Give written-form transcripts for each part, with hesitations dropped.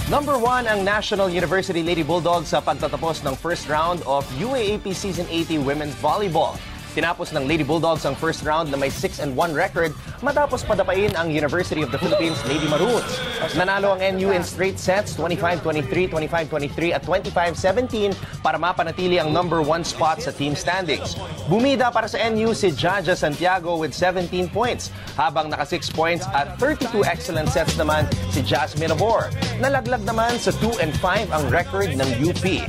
Number 1 ang National University Lady Bulldogs sa pagtatapos ng first round of UAAP Season 80 Women's Volleyball. Tinapos ng Lady Bulldogs ang first round na may 6-1 record matapos padapain ang University of the Philippines Lady Maroons. Nanalo ang NU in straight sets 25-23, 25-23 at 25-17 para mapanatili ang number 1 spot sa team standings. Bumida para sa NU si Jaja Santiago with 17 points, habang naka 6 points at 32 excellent sets naman si Jasmine Abor. Nalaglag naman sa 2-5 ang record ng UP.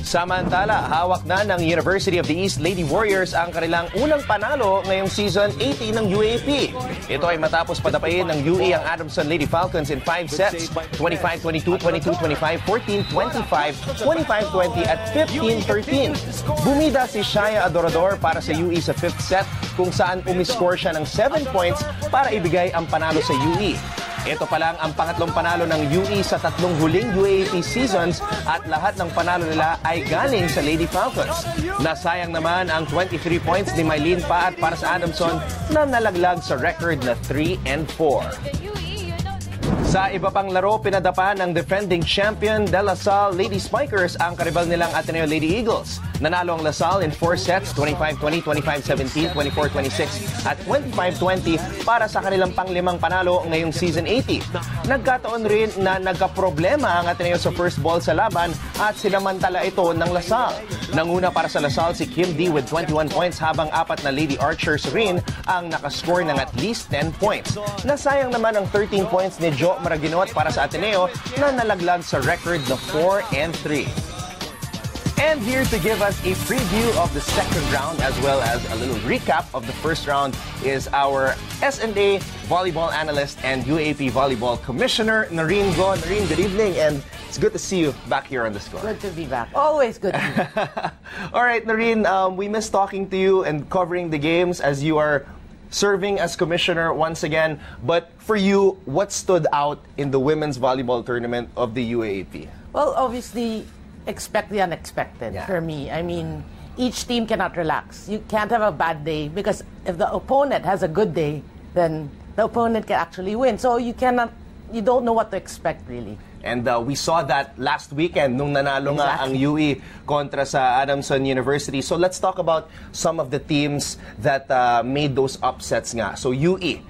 Samantala, hawak na ng University of the East Lady Warriors ang kanilang unang panalo ngayong season 80 ng UAAP. Ito ay matapos padapain ng UE ang Adamson Lady Falcons in 5 sets, 25-22, 22-25, 14-25, 25-20 at 15-13. Bumida si Shaya Adorador para sa UE sa 5th set kung saan umiscore siya ng 7 points para ibigay ang panalo sa UE. Ito pa lang ang pangatlong panalo ng UE sa 3 huling UAAP seasons at lahat ng panalo nila ay galing sa Lady Falcons. Nasayang naman ang 23 points ni Mylene Paat para sa Adamson na nalaglag sa record na 3-4. Sa iba pang laro, pinadapa ng defending champion de La Salle Lady Spikers ang karibal nilang Ateneo Lady Eagles. Nanalo ang La Salle in 4 sets, 25-20, 25-17, 24-26 at 25-20 para sa kanilang panglimang panalo ngayong Season 80. Nagkataon rin na nagkaproblema ang Ateneo sa first ball sa laban at sinamantala ito ng La Salle. Nanguna para sa La Salle si Kim D with 21 points habang 4 na Lady Archers rin ang nakascore ng at least 10 points. Nasayang naman ang 13 points ni Jo Maraginot para sa Ateneo na nalaglag sa record na 4-3. And here to give us a preview of the second round as well as a little recap of the first round is our S&A volleyball analyst and UAAP volleyball commissioner, Noreen Go. Noreen, good evening, and it's good to see you back here on the score. Good to be back. Always good to be back. All right, Noreen, we miss talking to you and covering the games as you are serving as commissioner once again. But for you, what stood out in the women's volleyball tournament of the UAAP? Well, obviously, expect the unexpected for me. I mean, each team cannot relax. You can't have a bad day because if the opponent has a good day, then the opponent can actually win. So you don't know what to expect really. And we saw that last weekend nung nanalo nga ang UE kontra sa Adamson University. So let's talk about some of the teams that made those upsets nga. So UE,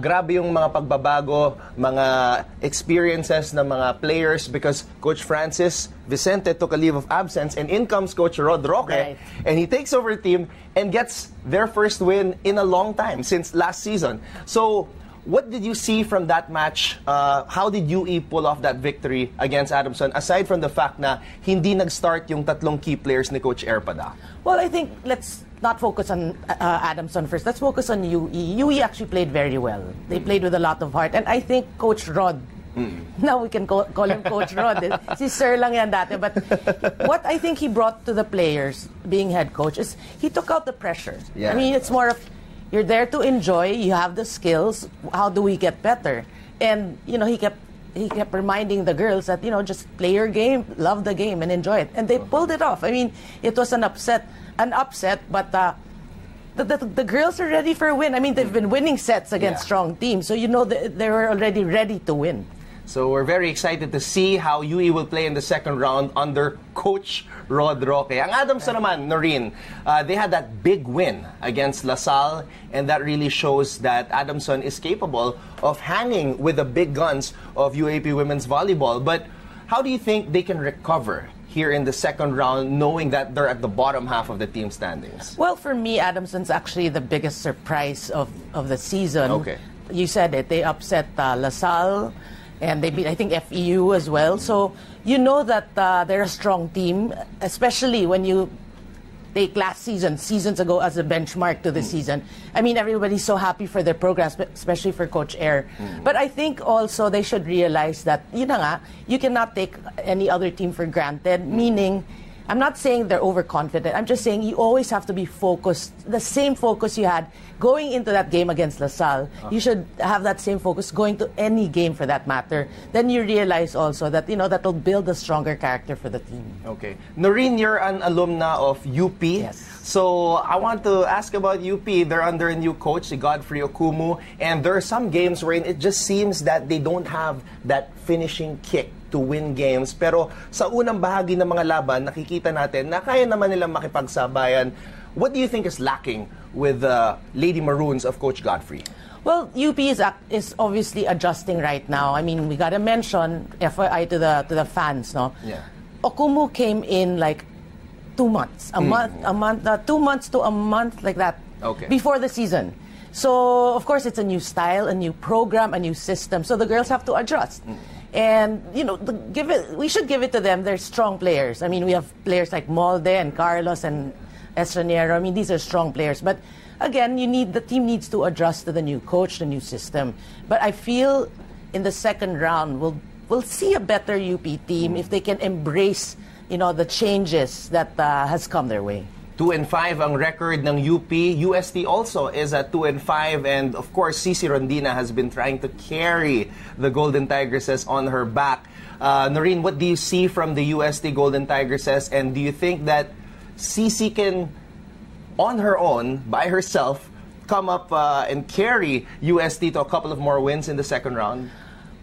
grabe yung mga pagbabago, mga experiences ng mga players because Coach Francis Vicente took a leave of absence and in comes Coach Rod Roque and he takes over the team and gets their first win in a long time since last season. So what did you see from that match? How did UE pull off that victory against Adamson aside from the fact na hindi nag-start yung 3 key players ni Coach Erpada? Well, I think let's not focus on Adamson first. Let's focus on UE. UE actually played very well. They played with a lot of heart. And I think Coach Rod, now we can call him Coach Rod. Si Sir lang yan dati. But what I think he brought to the players, being head coach, is he took out the pressure. I mean, it's more of, you're there to enjoy, you have the skills, how do we get better? And, you know, he kept reminding the girls that, you know, just play your game, love the game, and enjoy it. And they pulled it off. I mean, it was an upset, but the girls are ready for a win. I mean, they've been winning sets against strong teams, so you know they were already ready to win. So we're very excited to see how UE will play in the second round under Coach Rod Roque. Ang Adamson naman, Noreen, they had that big win against La Salle, and that really shows that Adamson is capable of hanging with the big guns of UAAP women's volleyball. But how do you think they can recover here in the second round, knowing that they're at the bottom half of the team standings? Well, for me, Adamson's actually the biggest surprise of the season. Okay. You said it. They upset La Salle, and they beat, I think, FEU as well. So you know that they're a strong team, especially when you take seasons ago as a benchmark to the season. I mean, everybody's so happy for their progress, especially for Coach Air. But I think also they should realize that, you cannot take any other team for granted, meaning, I'm not saying they're overconfident. I'm just saying you always have to be focused, the same focus you had going into that game against La Salle. You should have that same focus going to any game for that matter. Then you realize also that, that will build a stronger character for the team. Okay. Noreen, you're an alumna of UP. Yes. So I want to ask about UP. They're under a new coach, si Godfrey Okumu, and there are some games wherein it just seems that they don't have that finishing kick to win games. Pero sa unang bahagi ng mga laban, nakikita natin na kaya naman nilang makipagsabayan. What do you think is lacking with the Lady Maroons of Coach Godfrey? Well, UP is obviously adjusting right now. I mean, we gotta mention FYI to the fans, no? Yeah. Okumu came in like 2 months, 2 months to a month, like that. Okay. Before the season. So of course it's a new style, a new program, a new system. So the girls have to adjust. And you know, we should give it to them. They're strong players. I mean, we have players like Molde and Carlos and Estranero. I mean, these are strong players. But again, the team needs to adjust to the new coach, the new system. But I feel in the second round we'll see a better UP team if they can embrace, you know, the changes that has come their way. 2-5 ang record ng UP. UST also is at 2-5, and of course, Cici Rondina has been trying to carry the Golden Tigresses on her back. Noreen, what do you see from the UST Golden Tigresses, and do you think that Cici can, on her own, by herself, come up and carry UST to a couple of more wins in the second round?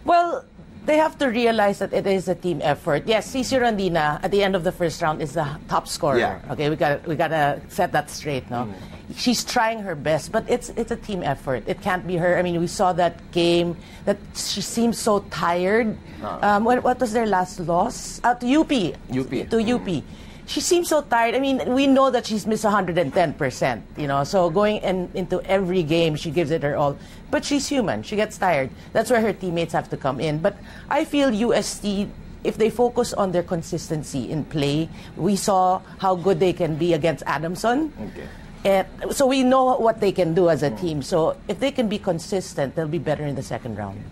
Well, they have to realize that it is a team effort. Yes, Cici Rondina at the end of the first round is the top scorer. Yeah. Okay, we gotta set that straight, no? She's trying her best, but it's a team effort. It can't be her. I mean, we saw that game that she seems so tired. What was their last loss? To UP. To UP. She seems so tired. I mean, we know that she's missed 110%, you know. So going into every game, she gives it her all. But she's human. She gets tired. That's where her teammates have to come in. But I feel UST, if they focus on their consistency in play, we saw how good they can be against Adamson. Okay. And so we know what they can do as a team. So if they can be consistent, they'll be better in the second round.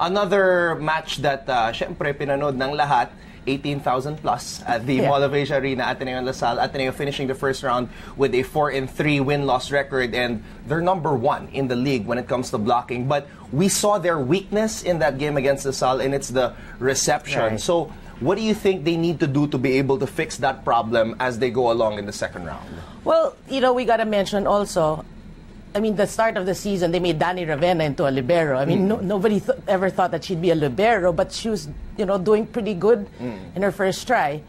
Another match that, syempre, pinanood ng lahat, 18,000 plus at the Mall of Asia Arena, Ateneo and Salle. Ateneo finishing the first round with a 4-3 win-loss record, and they're #1 in the league when it comes to blocking. But we saw their weakness in that game against Salle, and it's the reception. Right. So what do you think they need to do to be able to fix that problem as they go along in the second round? Well, you know, we got to mention also, I mean, the start of the season, they made Dani Ravenna into a libero. I mean, nobody ever thought that she'd be a libero, but she was, you know, doing pretty good in her first try.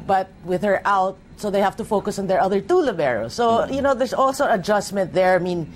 But with her out, so they have to focus on their other 2 liberos. So, you know, there's also adjustment there. I mean,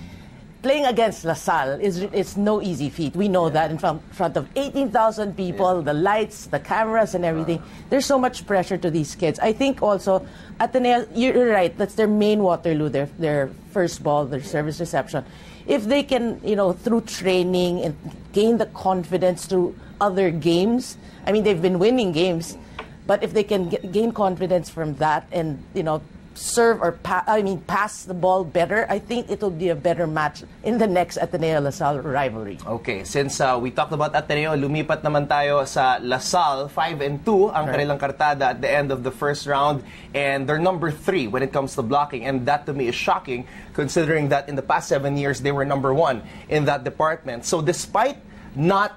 playing against Salle is no easy feat. We know that in front of 18,000 people, the lights, the cameras, and everything. There's so much pressure to these kids. I think also, Ateneo, you're right, that's their main Waterloo, their first ball, their service reception. If they can, you know, through training and gain the confidence through other games, I mean, they've been winning games, but if they can gain confidence from that and, you know, serve or pass the ball better, I think it will be a better match in the next Ateneo-La Salle rivalry. Okay, since we talked about Ateneo, lumipat naman tayo sa La Salle. 5-2 ang kanilang kartada at the end of the first round, and they're #3 when it comes to blocking, and that to me is shocking considering that in the past 7 years they were #1 in that department. So despite not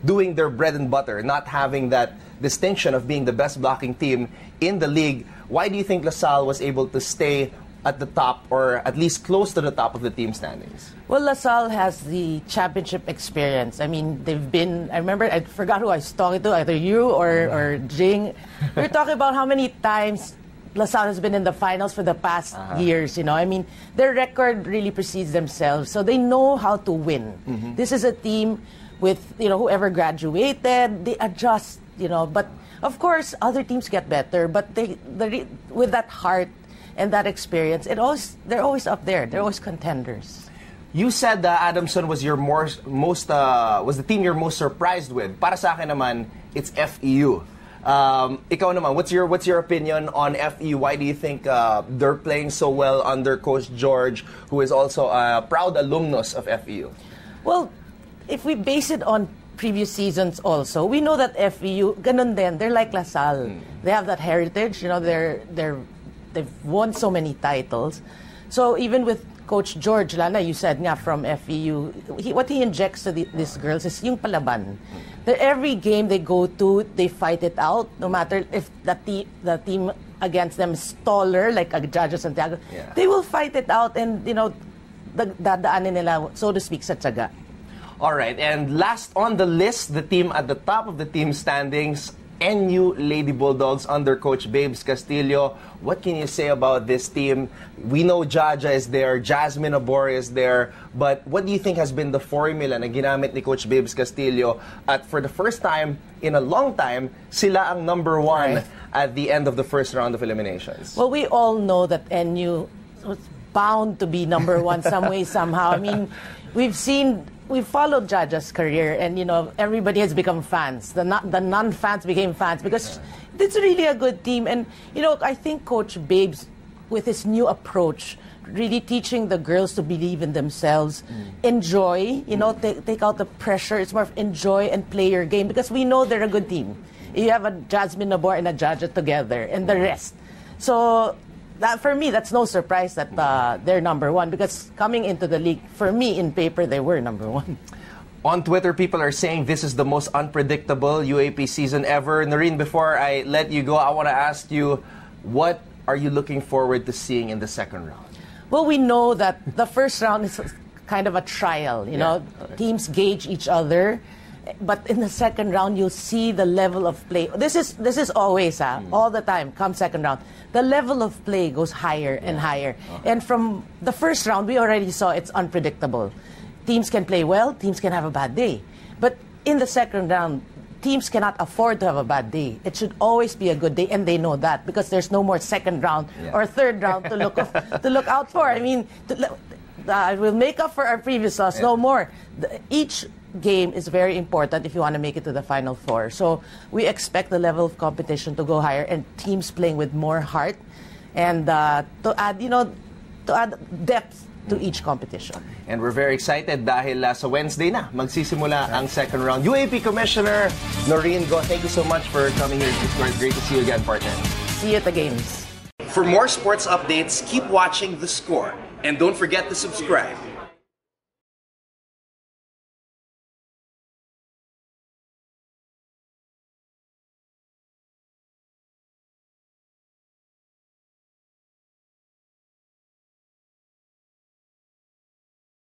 doing their bread and butter, not having that distinction of being the best blocking team in the league, why do you think La Salle was able to stay at the top, or at least close to the top of the team standings? Well, La Salle has the championship experience. I mean, they've been, I remember, I forgot who I was talking to, either you or Jing. We were talking about how many times La Salle has been in the finals for the past years, you know. I mean, their record really precedes themselves, so they know how to win. This is a team with, you know, whoever graduated, they adjust, you know, but of course other teams get better, but with that heart and that experience, they're always up there. They're always contenders. You said Adamson was your was the team you're most surprised with. Para sa akin naman, it's FEU. Ikaw naman, what's your opinion on FEU? Why do you think they're playing so well under Coach George, who is also a proud alumnus of FEU? Well, if we base it on previous seasons also, we know that FEU, ganun din, they're like La Salle. They have that heritage, you know, they've won so many titles. So even with Coach George Lana, you said nga from FEU, what he injects to these girls is yung palaban. Every game they go to, they fight it out, no matter if the team against them is taller, like Judge Santiago. Yeah. They will fight it out and, dadaanin nila, so to speak, sa tiyaga. All right, and last on the list, the team at the top of the team standings, NU Lady Bulldogs under Coach Babes Castillo. What can you say about this team? We know Jaja is there, Jasmine Abor is there, but what do you think has been the formula na ginamit ni Coach Babes Castillo at for the first time in a long time, sila ang number one at the end of the first round of eliminations? Well, we all know that NU was bound to be number one some way, somehow. I mean, we've followed Jaja's career, and everybody has become fans. The non-fans became fans because it's really a good team. And I think Coach Babes, with his new approach, really teaching the girls to believe in themselves, enjoy. Take out the pressure. It's more of enjoy and play your game because we know they're a good team. You have a Jasmine Nabor and a Jaja together, and the rest. So. For me, that's no surprise that they're number one because coming into the league, for me, in paper, they were number one. On Twitter, people are saying this is the most unpredictable UAP season ever. Noreen, before I let you go, I want to ask you, what are you looking forward to seeing in the second round? Well, we know that the first round is kind of a trial. Teams gauge each other. But in the second round, you'll see the level of play. This is always all the time. Come second round, the level of play goes higher and higher. And from the first round, we already saw it's unpredictable. Teams can play well, teams can have a bad day. But in the second round, teams cannot afford to have a bad day. It should always be a good day, and they know that because there's no more second round or third round to look out for. I mean, we'll make up for our previous loss. No more. Each game is very important if you want to make it to the Final Four. So we expect the level of competition to go higher and teams playing with more heart and to add depth to each competition. And we're very excited dahil sa Wednesday na magsisimula ang second round. UAP Commissioner Noreen Go, thank you so much for coming here. It's great to see you again, partner. See you at the games. For more sports updates, keep watching The Score and don't forget to subscribe.